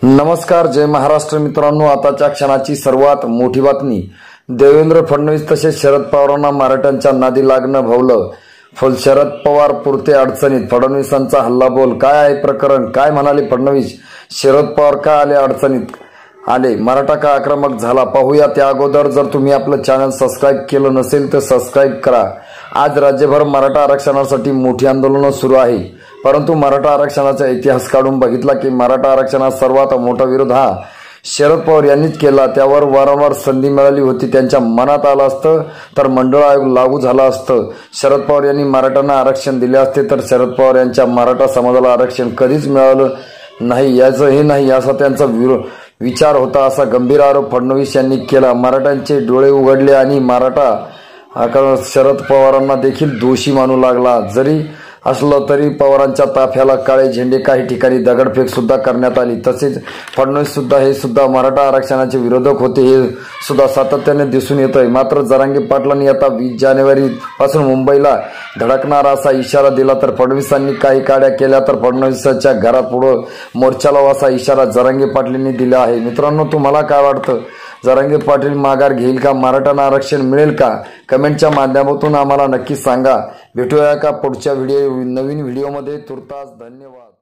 नमस्कार, जय महाराष्ट्र मित्रांनो। आताच्या क्षणाची सर्वात मोठी बातमी। देवेंद्र फडणवीस तसेच शरद पवारांना मराठ्यांच्या नादी लागणं भवलं। शरद पवार पुरते अडचणीत, फडणवीसांचा हल्लाबोल। काय आहे प्रकरण? काय म्हणाले फडणवीस? शरद पवार का आले अडचणीत? मराठा का आक्रमक झाला? पाहूया त्या अगोदर जर तुम्ही आपलं चॅनल सबस्क्राइब केलं नसेल तर सबस्क्राइब करा। आज राज्यभर मराठा आरक्षणासाठी मोठी आंदोलनं सुरू आहे, परंतु मराठा आरक्षणाचा इतिहास काढून बघितला की मराठा आरक्षणात सर्वात मोठा विरोध हा शरद पवार यांनीच केला। त्यावर वारंवार संधी मिळाली होती, त्यांच्या मनात आलं असतं तर मंडळ आयोग लागू झाला असतं। शरद पवार यांनी मराठ्यांना आरक्षण दिले असते तर शरद पवार यांच्या मराठा समाजाला आरक्षण कधीच मिळालं नाही याचंही नाही असा त्यांचा विचार होता, असा गंभीर आरोप फडणवीस यांनी केला। मराठ्यांचे डोळे उघडले आणि मराठा शरद पवारांना देखील दोषी मानू लागला। जरी असलं तरी पवारांच्या ताफ्याला काळे झेंडे, काही ठिकाणी दगडफेक सुद्धा करण्यात आली। तसेच फडणवीस सुद्धा मराठा आरक्षणाचे विरोधक होते हे सुद्धा सातत्याने दिसून येतंय। मात्र जरांगे पाटलांनी आता 20 जानेवारी पासून मुंबईला धडकणार असा इशारा दिला, तर फडणवीसांनी काही काड्या केल्या तर फडणवीसांच्या घरात पुढे मोर्चा लावा असा इशारा जरांगे पाटलांनी दिला आहे। मित्रांनो, तुम्हाला काय वाटतं? जरांगे पाटील माघार घेईल का? मराठ्यांना आरक्षण मिळेल का? कमेंटच्या माध्यमातून आम्हाला नक्की सांगा। भेटूया का पुढच्या नवीन व्हिडिओमध्ये। तुर्तास धन्यवाद।